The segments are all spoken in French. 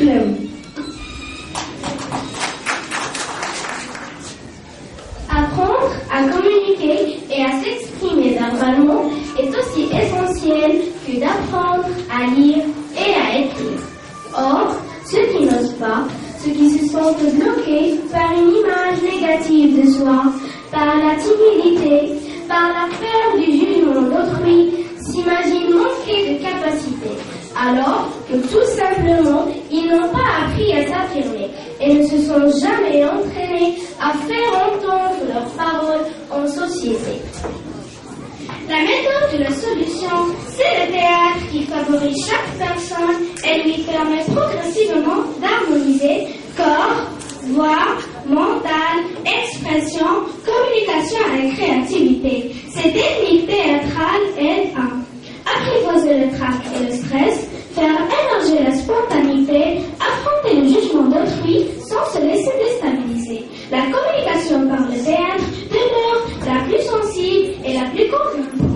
flemme. Apprendre à communiquer et à s'exprimer verbalement est aussi essentiel que d'apprendre à lire et à écrire. Or, ceux qui n'osent pas, ceux qui se sentent bloqués par une image négative de soi, par la timidité, par la peur du jugement d'autrui, s'imaginent manquer de capacité, alors que tout simplement, ils n'ont pas appris à s'affirmer et ne se sont jamais entraînés à faire entendre leurs paroles en société. La méthode de la solution, c'est le théâtre qui favorise chaque personne et lui permet progressivement d'harmoniser corps, voix, mental, expression, communication et créativité. Ces techniques théâtrales aident à apprivoiser le trac et le stress, faire émerger la spontanéité, affronter le jugement d'autrui sans se laisser déstabiliser. La communication par le théâtre demeure la plus sensible et la plus convaincante.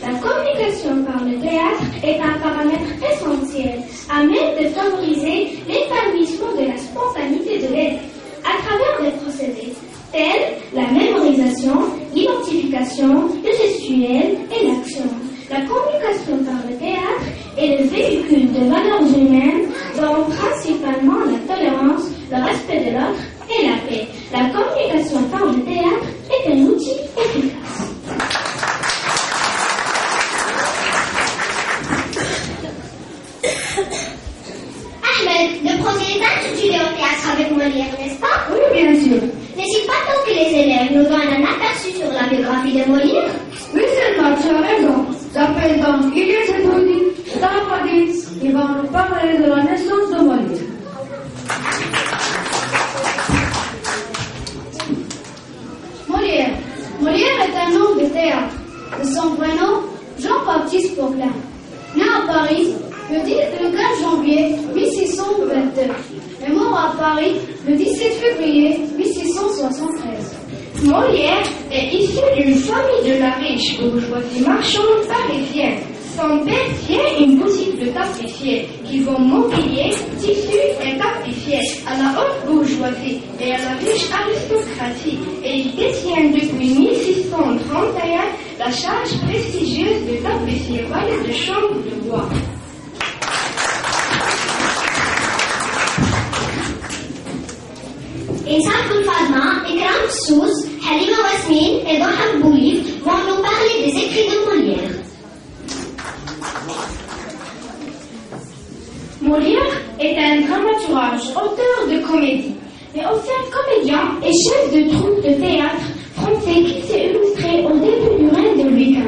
La communication par le théâtre est un paramètre essentiel à même de favoriser l'épanouissement de la spontanéité de l'élève à travers des procédés tels la mémorisation, l'identification, le gestuel et l'action. La communication par le théâtre est le véhicule de valeurs humaines dont principalement la tolérance, le respect de l'autre et la paix. La communication par le théâtre est un outil efficace. Ahmed, le projet est intitulé au théâtre avec Molière, n'est-ce pas? Oui, bien sûr. N'est-il pas temps que les élèves nous donnent un aperçu sur la biographie de Molière? Oui, Selma, tu as raison. J'appelle donc Ilyes Etoudi, Tarpadis, il va nous parler de la naissance de Molière. Molière est un homme de théâtre. De son vrai nom, Jean-Baptiste Poquelin. Né à Paris le 15 janvier 1622 et mort à Paris le 17 février 1673. Molière est issu d'une famille de la riche bourgeoisie marchande parisienne. Son père tient une boutique de tapissiers qui vend mobilier, tissus et tapissiers à la haute bourgeoisie et à la riche aristocratie. Et il détient depuis 1631 la charge prestigieuse de tapissier valet de chambre de bois. Insan Fadma, Ikram Sous, Halima Wasmine et Doham Boulif vont nous parler des écrits de Molière. Molière est un dramaturge, auteur de comédie, mais aussi un comédien et chef de troupe de théâtre français qui s'est illustré au début du règne de Louis XV.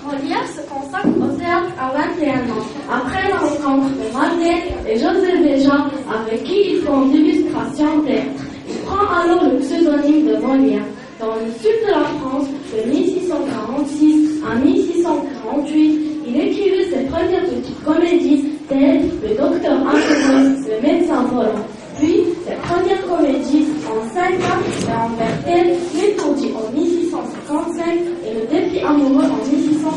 Molière se consacre au théâtre à 21 ans, après la rencontre de Marguerite et José Béja, avec qui il font l'illustration théâtre. Il prend alors le pseudonyme de Molière. Dans le sud de la France, de 1646 à 1648, il écrivait ses premières petites comédies telles Le Docteur Inconnu, Le Médecin Volant. Puis, ses premières comédies en 5 actes et en vers tels L'étourdi en 1655 et Le Défi amoureux en 1650.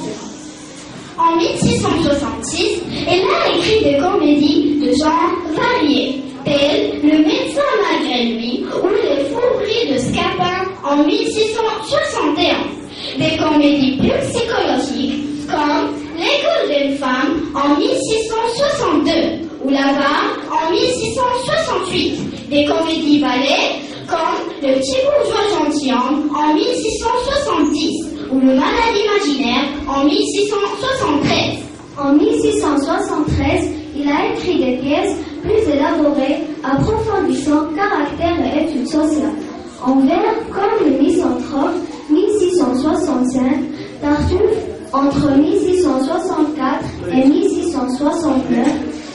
En 1666, elle a écrit des comédies de genre variés, telles Le Médecin malgré lui ou Les Fourberies de Scapin en 1661. Des comédies plus psychologiques comme L'école des femmes en 1662 ou La Barre en 1668. Des comédies ballets comme Le Petit Bourgeois Gentilhomme en 1670 ou Le Malade imaginaire en 1673. En 1673, il a écrit des pièces plus élaborées, approfondissant caractère et études sociales. En vers comme Le Misanthrope, 1665, Tartuffe, entre 1664 et 1669,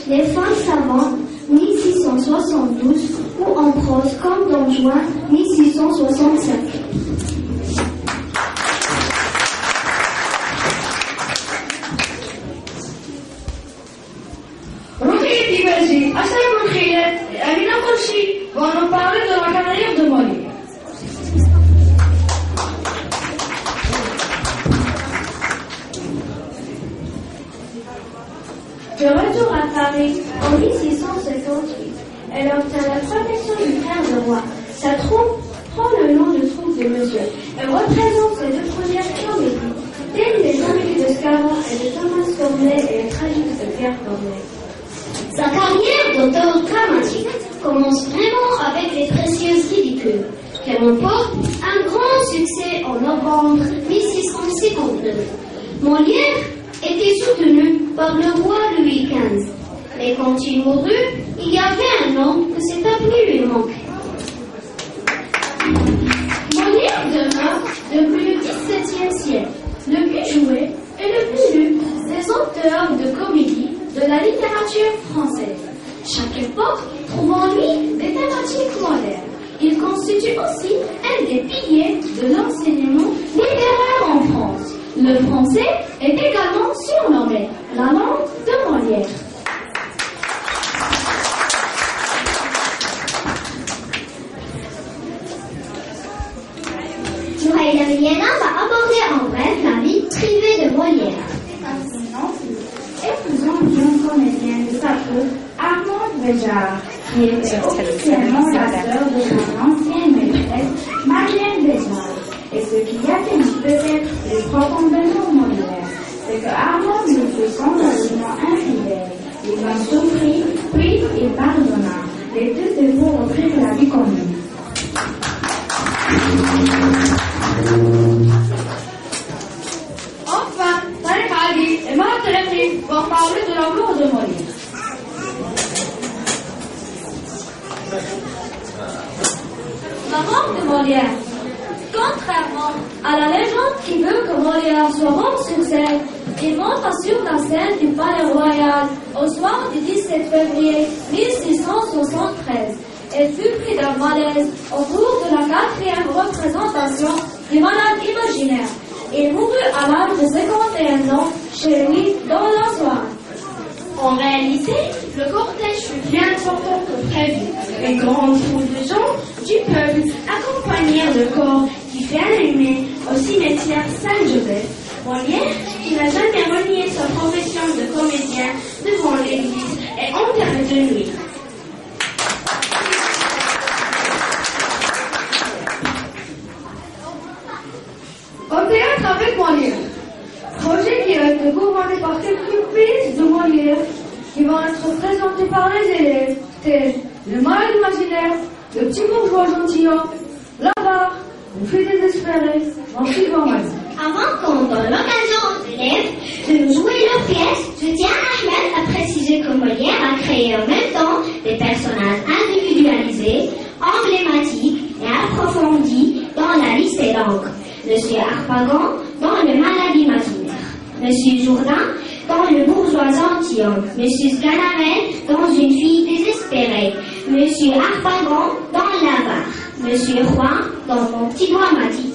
Les Femmes savantes, 1672, ou en prose comme Don Juan, 1665. Ruqayyat Ibazi, Hassan Boulkhiyat et Amina Kourchi vont nous parler de la carrière de Molière. De retour à Paris en 1658, Elle obtient la protection du frère de roi. Sa troupe prend le nom de troupe de Monsieur. Elle représente ses deux premières comédies, telles les Amis de Scarron et de Thomas Corneille et les Tragiques de Pierre Corneille. Sa carrière d'auteur dramatique commence vraiment avec Les Précieuses Ridicules, qui remporte un grand succès en novembre 1659. Molière était soutenu par le roi Louis XV, mais quand il mourut, il y avait un homme que cet appui lui manquait. Molière demeure depuis le XVIIe siècle le plus joué et le plus lu des auteurs de comédie de la littérature française. Chaque époque trouve en lui des thématiques modernes. Il constitue aussi un des piliers de l'enseignement littéraire en France. Le français est également surnommé la langue de Molière. Noureïda Villena va aborder en bref la vie privée de Molière. Épousant une jeune comédienne de sa troupe, Armande Béjart, qui était officiellement la sœur de son ancienne maîtresse, Madeleine Béjart. Et ce qui atteignit peut-être les profondément Molière, c'est que Armande lui fut scandaleusement infidèle. Il en souffrit, puis il pardonna. Les deux défauts reprirent la vie commune. Enfin, Tarek Ali et Marc Telepri vont parler de l'amour de Molière. L'amour de Molière. Contrairement à la légende qui veut que Molière soit mort sur scène, il monta sur la scène du Palais Royal au soir du 17 février 1673 et fut pris d'un malaise au cours de la 4e représentation du Malade imaginaire. Il mourut à l'âge de 51 ans chez lui dans la soirée. En réalité, le cortège fut bien important que prévu. Une grande foule de gens du peuple accompagnèrent le corps qui fut allumé au cimetière Saint-Joseph. Molière, qui n'a jamais renié sa profession de comédien devant l'église, est enterré de nuit. Au théâtre avec Molière. Projet qui a été couronné par quelques pièces de Molière qui vont être présentées par les élèves, tels le Malade imaginaire, le Petit bourgeois gentilhomme, l'avare, le fille désespéré, l'anti-grand mal. Avant qu'on donne l'occasion aux élèves de nous jouer leur pièce, je tiens Ahmed à préciser que Molière a créé en même temps des personnages individualisés, emblématiques et approfondis dans la liste des langues. Monsieur Harpagon dans le Malade imaginaire, Monsieur Jourdain dans le bourgeois gentilhomme, Monsieur Sganarelle dans une fille désespérée, Monsieur Harpagon dans l'avare, Monsieur Roy dans mon petit doigt Mati.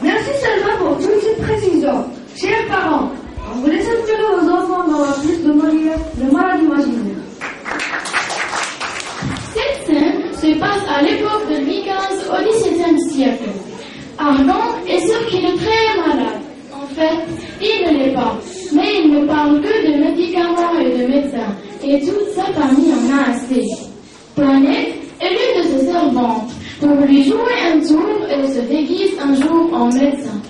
Merci Selma pour toutes ces précisions. Chers parents, on vous laisse inspirer vos enfants dans la pièce de Molière, le Malade imaginaire. Cette scène se passe à l'époque de Louis XV au XVIIe siècle. Argan est sûr qu'il est très malade. En fait, il ne l'est pas. Mais il ne parle que de médicaments et de médecins. Et toute sa famille en a assez. Planète est l'une de ses servantes pour lui jouer un tour et se déguise un jour en médecin.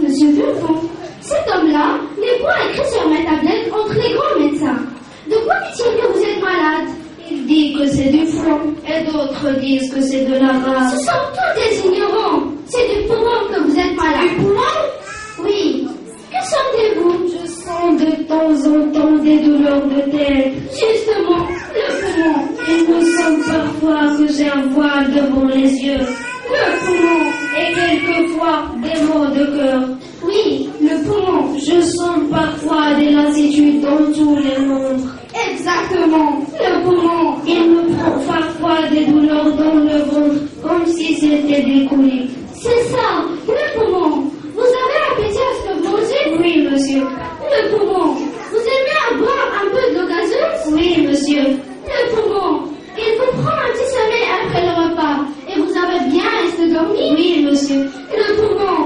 Monsieur Burgon, cet homme-là n'est point écrit sur ma tablette entre les grands médecins. De quoi dit-il que vous êtes malade? Il dit que c'est du front, et d'autres disent que c'est de la rage. Ce sont tous des ignorants. C'est du poumon que vous êtes malade. Du poumon? Oui. Que sentez-vous? Je sens de temps en temps des douleurs de tête. Justement, le poumon. Il me semble parfois que j'ai un voile devant les yeux. Le poumon. Et quelquefois des maux de cœur. Oui, le poumon. Je sens parfois des lassitudes dans tous les membres. Exactement, le poumon. Il me prend parfois des douleurs dans le ventre. j'étais découlée. C'est ça, le poumon. Vous avez appétit à ce que vous mangez? Oui, monsieur. Le poumon. Vous aimez boire un peu d'eau gazeuse? Oui, monsieur. Le poumon. Il vous prend un petit sommeil après le repas. Et vous avez bien resté dormi? Oui, monsieur. Le poumon,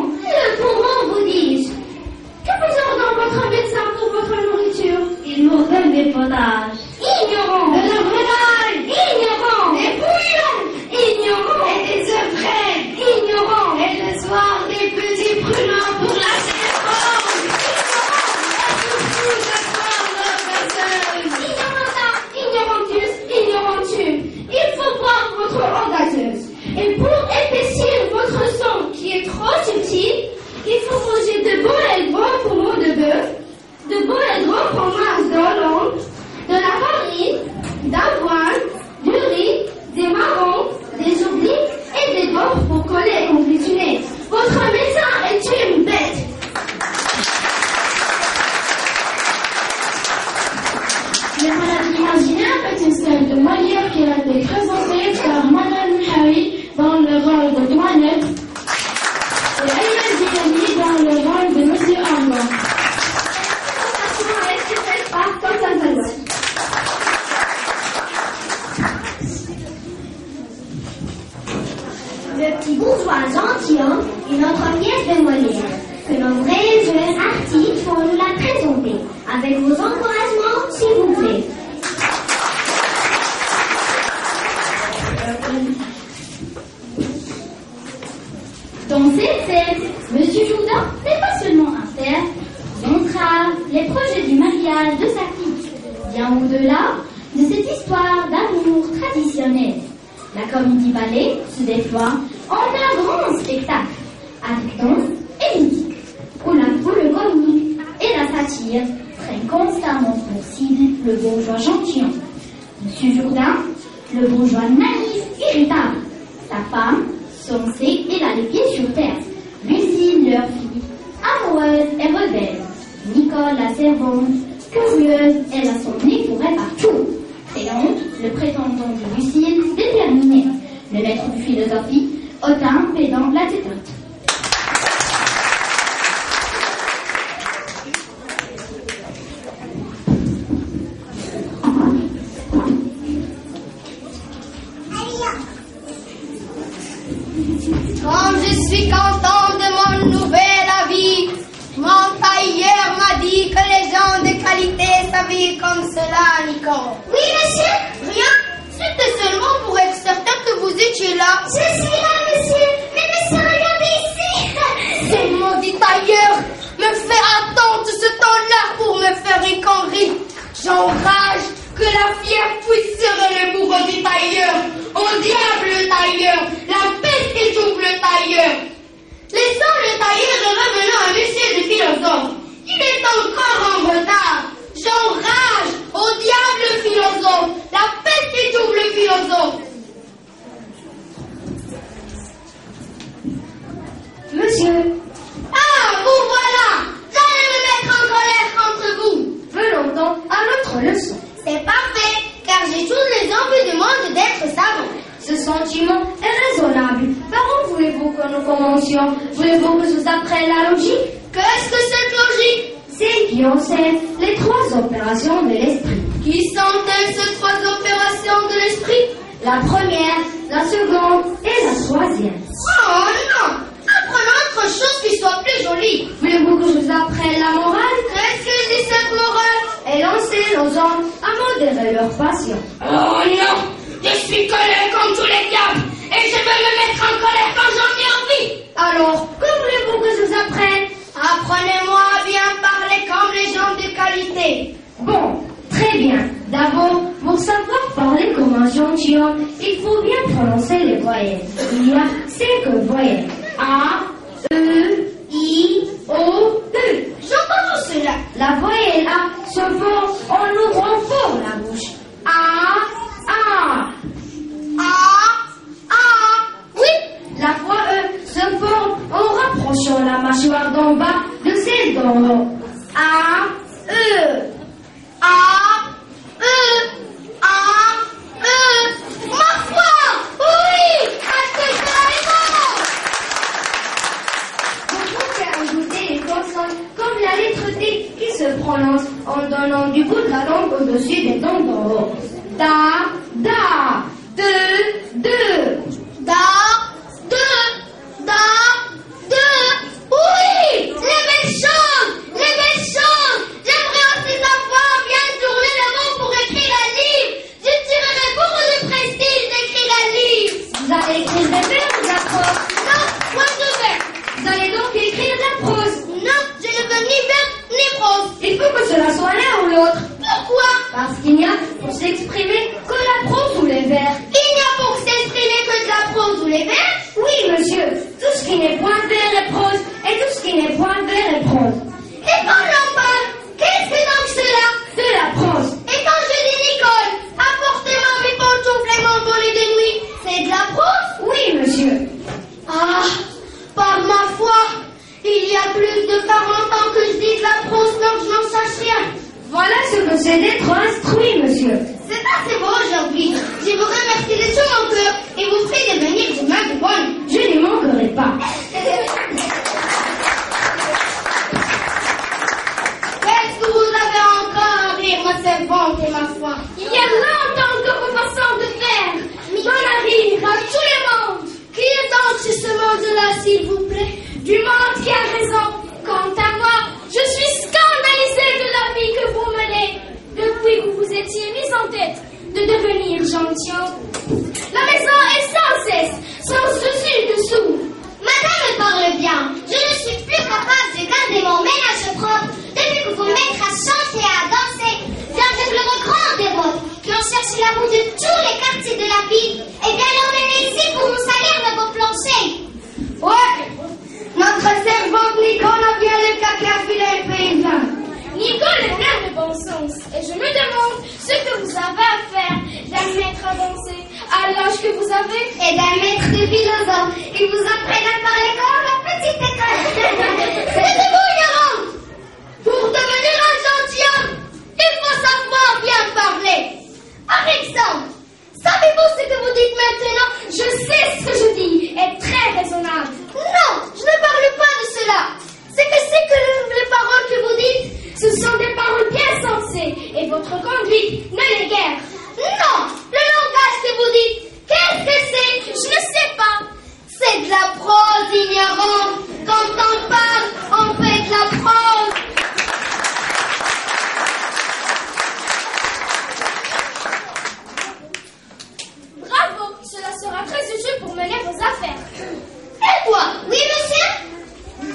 vous dis-je. Que vous ordonne votre médecin pour votre nourriture? Il nous donne des potages. Ignorant. De la volaille. Ignorant. Des bouillons. Ignorant. Et des œufs frais. Ignorant. Et le soir, des petits prunins pour la cérémonie. Ignorantus. Il faut boire votre eau gazeuse. Et pour épaissir votre sang qui est trop subtil, il faut manger de beaux et gros poumons de bœuf, de beaux et gros fromages d'Hollande, de la farine, d'avoine, du riz, des marrons, des oublis et des gaufres pour coller et confectionner. Votre médecin est une bête. La maladie imaginaire est une série de Molière qui a été présentée par Madame Harry dans le rôle de Douanette et Ayman Zilani dans le rôle de Monsieur Armand. Le petit bourgeois gentilhomme est notre pièce de Molière, que nos vrais jeunes artistes vont nous la présenter. Avec vos encouragements, s'il vous plaît. Dans cette scène, Monsieur Jourdain n'est pas seulement un père, il entrave les projets du mariage de sa fille, bien au-delà de cette histoire d'amour traditionnel. La comédie ballet se déploie en un grand spectacle, avec danse et musique, où le comique et la satire prennent constamment pour cible le bourgeois gentilhomme. Monsieur Jourdain, le bourgeois naïf, irritable. Sa femme, sensée, elle a les pieds sur terre. Lucille, leur fille, amoureuse et rebelle. Nicole, la servante, curieuse, elle a son nez fourré partout. Théonte, le prétendant de Lucille, déterminé. Le maître de philosophie, hautain, pédant, la tétote. Comme je suis contente de mon nouvel avis, mon tailleur m'a dit que les gens de qualité s'habillent comme cela, Nicole. Oui, monsieur? Rien, c'était seulement pour être certain que vous étiez là. Je suis là, monsieur. Mais monsieur, regardez ici. Ce maudit tailleur me fait attendre ce temps-là pour me faire une connerie. J'enrage que la fière puisse serrer le bourreau du tailleur. Au diable le tailleur, la peste étouffe le tailleur. Laissons le tailleur et revenons à monsieur le philosophe. Il est encore en retard. J'enrage, au diable le philosophe, la peste étouffe le philosophe. Monsieur. Ah, vous voilà. J'allais me mettre en colère contre vous. Venons donc à notre leçon. C'est parfait, car j'ai toutes les envies du monde d'être savant. Ce sentiment est raisonnable. Par où voulez-vous que nous commencions? Voulez-vous que je vous apprenne la logique? Qu'est-ce que cette logique? C'est qui enseigne les trois opérations de l'esprit. Qui sont-elles ces trois opérations de l'esprit? La première, la seconde et la troisième. Oh non! Apprenons autre chose qui soit plus jolie. Voulez-vous que je vous apprenne la morale? Qu'est-ce que dit cette morale? Elle enseigne aux hommes à modérer leur passion. Oh non! Je suis colère comme tous les diables et je veux me mettre en colère quand j'en ai envie. Alors, que voulez-vous que je vous apprenne? Apprenez-moi à bien parler comme les gens de qualité. Bon, très bien. D'abord, pour savoir parler comme un gentilhomme, il faut bien prononcer les voyelles. Il y a 5 voyelles. A, E, I, O, U. J'entends tout cela. La voyelle A se forme en ouvrant fort la bouche. A, A. Oui. La voix E se forme en rapprochant la mâchoire d'en bas de celle d'en haut. A, E. Ma foi. Oui. Est-ce que cela est bon? au-dessus des tons d'en haut. Da, da, de, Da, oui, les belles choses, j'aimerais aussi savoir bien tourner le mot pour écrire un livre, je tirerais beaucoup de prestige d'écrire un livre. Vous allez écrire des vers ou de la prose? Non, point de vers. Vous allez donc écrire de la prose? Non, je ne veux ni vers ni prose. Il faut que cela soit l'un ou l'autre. Pourquoi? Parce qu'il n'y a pour s'exprimer que la prose ou les vers. Il n'y a pour s'exprimer que de la prose ou les vers? Oui, monsieur, tout ce qui n'est point vers est prose, et tout ce qui n'est point vers est prose. Et quand l'on parle, qu'est-ce que donc cela? De la prose. Et quand je dis Nicole, apportez-moi mes pantoufles et mon bonnet de nuit, c'est de la prose? Oui, monsieur. Ah, par ma foi, il y a plus de 40 ans que je dis de la prose sans que je n'en sache rien. Voilà ce que c'est d'être instruit, monsieur. C'est assez beau aujourd'hui. Je vous remercie de tout mon cœur et vous prie de venir demain de bonne. Je n'y manquerai pas. Qu'est-ce que vous avez encore à rire, ma servante et ma foi? Il y a longtemps que vous passons de faire. J'en arrive à tout le monde. Qui est donc chez ce monde-là, s'il vous plaît? Du monde qui a raison. Quant à moi, je suis scandalisée de la vie que vous menez. Depuis que vous étiez mis en tête de devenir gentilhomme. La maison est sans cesse, sans dessus-dessous. Madame me parle bien. Je ne suis plus capable de garder mon ménage propre depuis que vous mettez à chanter et à danser. D'aveugles grands dévots qui ont cherché la boue de tous les quartiers de la ville et bien l'emmener ici pour nous salir de vos planchers. Ouais, notre servante Nicole a bien le caca filet paysan. Nicole est pleine de bon sens et je me demande ce que vous avez à faire d'un maître à danser à l'âge que vous avez. Et d'un maître de philosophe qui vous apprenne à parler comme la petite école. C'est vous, ignorante. Pour devenir un gentilhomme, il faut savoir bien parler. Par exemple, savez-vous ce que vous dites maintenant? Je sais ce que je dis est très raisonnable. Non, je ne parle pas de cela. C'est que les paroles que vous dites, ce sont des paroles bien sensées et votre conduite ne l'est guère. non, le langage que vous dites, qu'est-ce que c'est? Je ne sais pas. C'est de la prose, ignorante. Quand on parle, on fait de la prose. Bravo, cela sera très utile pour mener vos affaires. Et quoi? Oui, monsieur?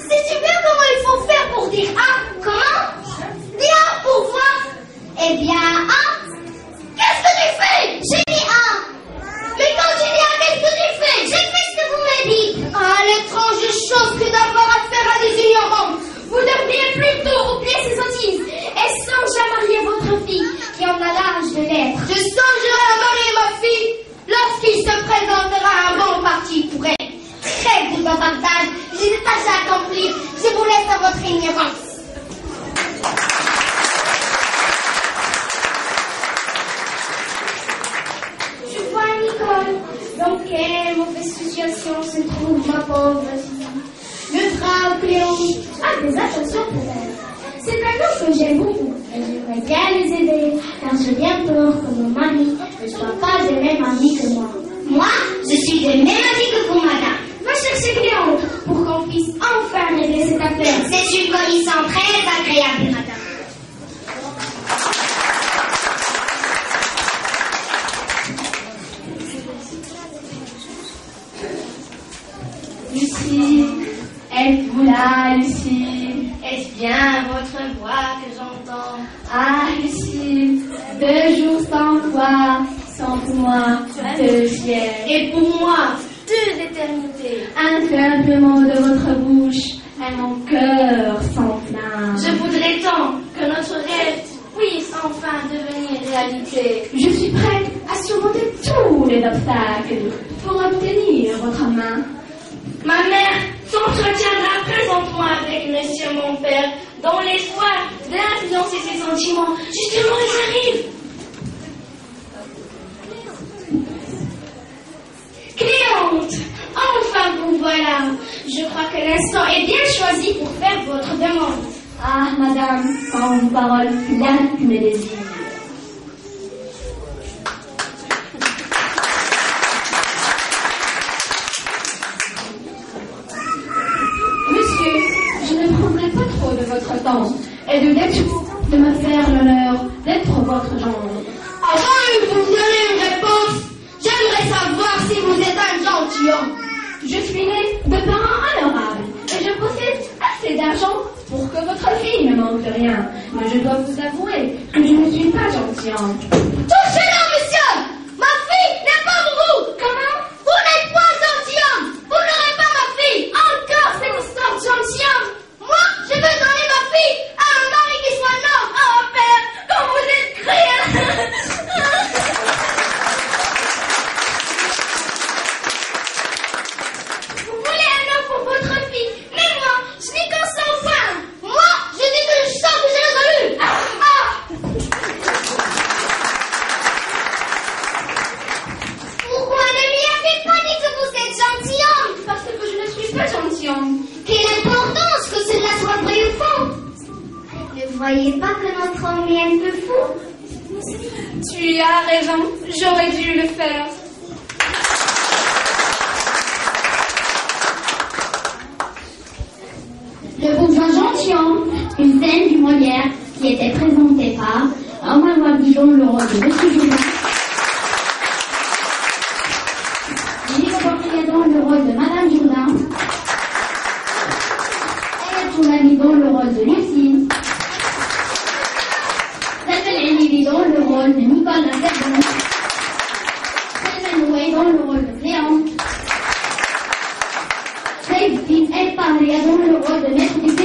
Sais-tu bien comment il faut faire pour dire ah? Comment? Dis ah pour voir. Eh bien, ah. Qu'est-ce que tu fais? J'ai dit ah. Mais quand tu dis ah, qu'est-ce que tu fais? J'ai fait ce que vous m'avez dit. Ah, l'étrange chose que d'avoir affaire à des ignorants. Vous devriez plutôt oublier ces sottises et songer à marier votre fille qui en a l'âge de l'être. Je songerai à marier ma fille lorsqu'il se présentera un bon parti pour elle. Très good avantage. J'ai des tâches à accomplir. Je vous laisse à votre ignorance. Tu vois, Nicole, dans quelle mauvaise situation se trouve ma pauvre fille. Le frère Cléon a des attentions pour elle. C'est un homme que j'aime beaucoup et j'aimerais bien les aider car j'ai bien peur que mon mari ne soit pas des mêmes amis que moi. Moi, je suis de même avis que vous, madame. Va chercher Cléon pour qu'on puisse enfin régler cette affaire. C'est une commission très agréable, madame. Lucie, êtes-vous là, Lucie? Est-ce bien votre voix que j'entends? Ah, Lucie, 2 jours sans toi, sont pour moi 2 siècles. Et pour moi, 2 éternités. Un simple mot de votre bouche, et mon cœur s'enflamme. Je voudrais tant que notre rêve puisse enfin devenir réalité. Je suis prête à surmonter tous les obstacles pour obtenir votre main. Ma mère s'entretiendra présentement avec monsieur mon père dans l'espoir d'influencer ses sentiments. Justement, ils arrivent. Cléante, enfin vous voilà. Je crois que l'instant est bien choisi pour faire votre demande. Ah, madame, quand vos paroles flattent mes désirs. gentilhomme. Je suis née de parents honorables et je possède assez d'argent pour que votre fille ne manque de rien. Mais je dois vous avouer que je ne suis pas gentilhomme. Touchez-la, monsieur! Ma fille n'est pas pour vous! Comment? Vous n'êtes pas gentilhomme! Vous n'aurez pas ma fille! Encore cette histoire de gentilhomme! Moi, je veux donner ma fille à un mari qui soit noble! Oh, père, comme vous êtes cruel! Vous voulez un homme pour votre fille, mais moi, je n'ai qu'un sang fin! Moi, je dis que je sens que j'ai résolu! Pourquoi ne lui avez pas dit que vous êtes gentilhomme? Parce que je ne suis pas gentilhomme. Quelle importance que cela soit vrai ou faux? Ne voyez pas que notre homme est un peu fou? Tu as raison, j'aurais dû le faire. Le bourgeois gentilhomme, une scène du Molière qui était présentée par Omar Dillon, le rôle de Monsieur Jourdain, Gilles Borrigadon, le rôle de Madame Jourdain, et Toulavidon, le rôle de Lucine, Nathalie Lividon, le rôle de Nicole Lasserdon, Sylvain Rouaidon, le rôle de Cléante, David El Parrigadon, le rôle de Maître du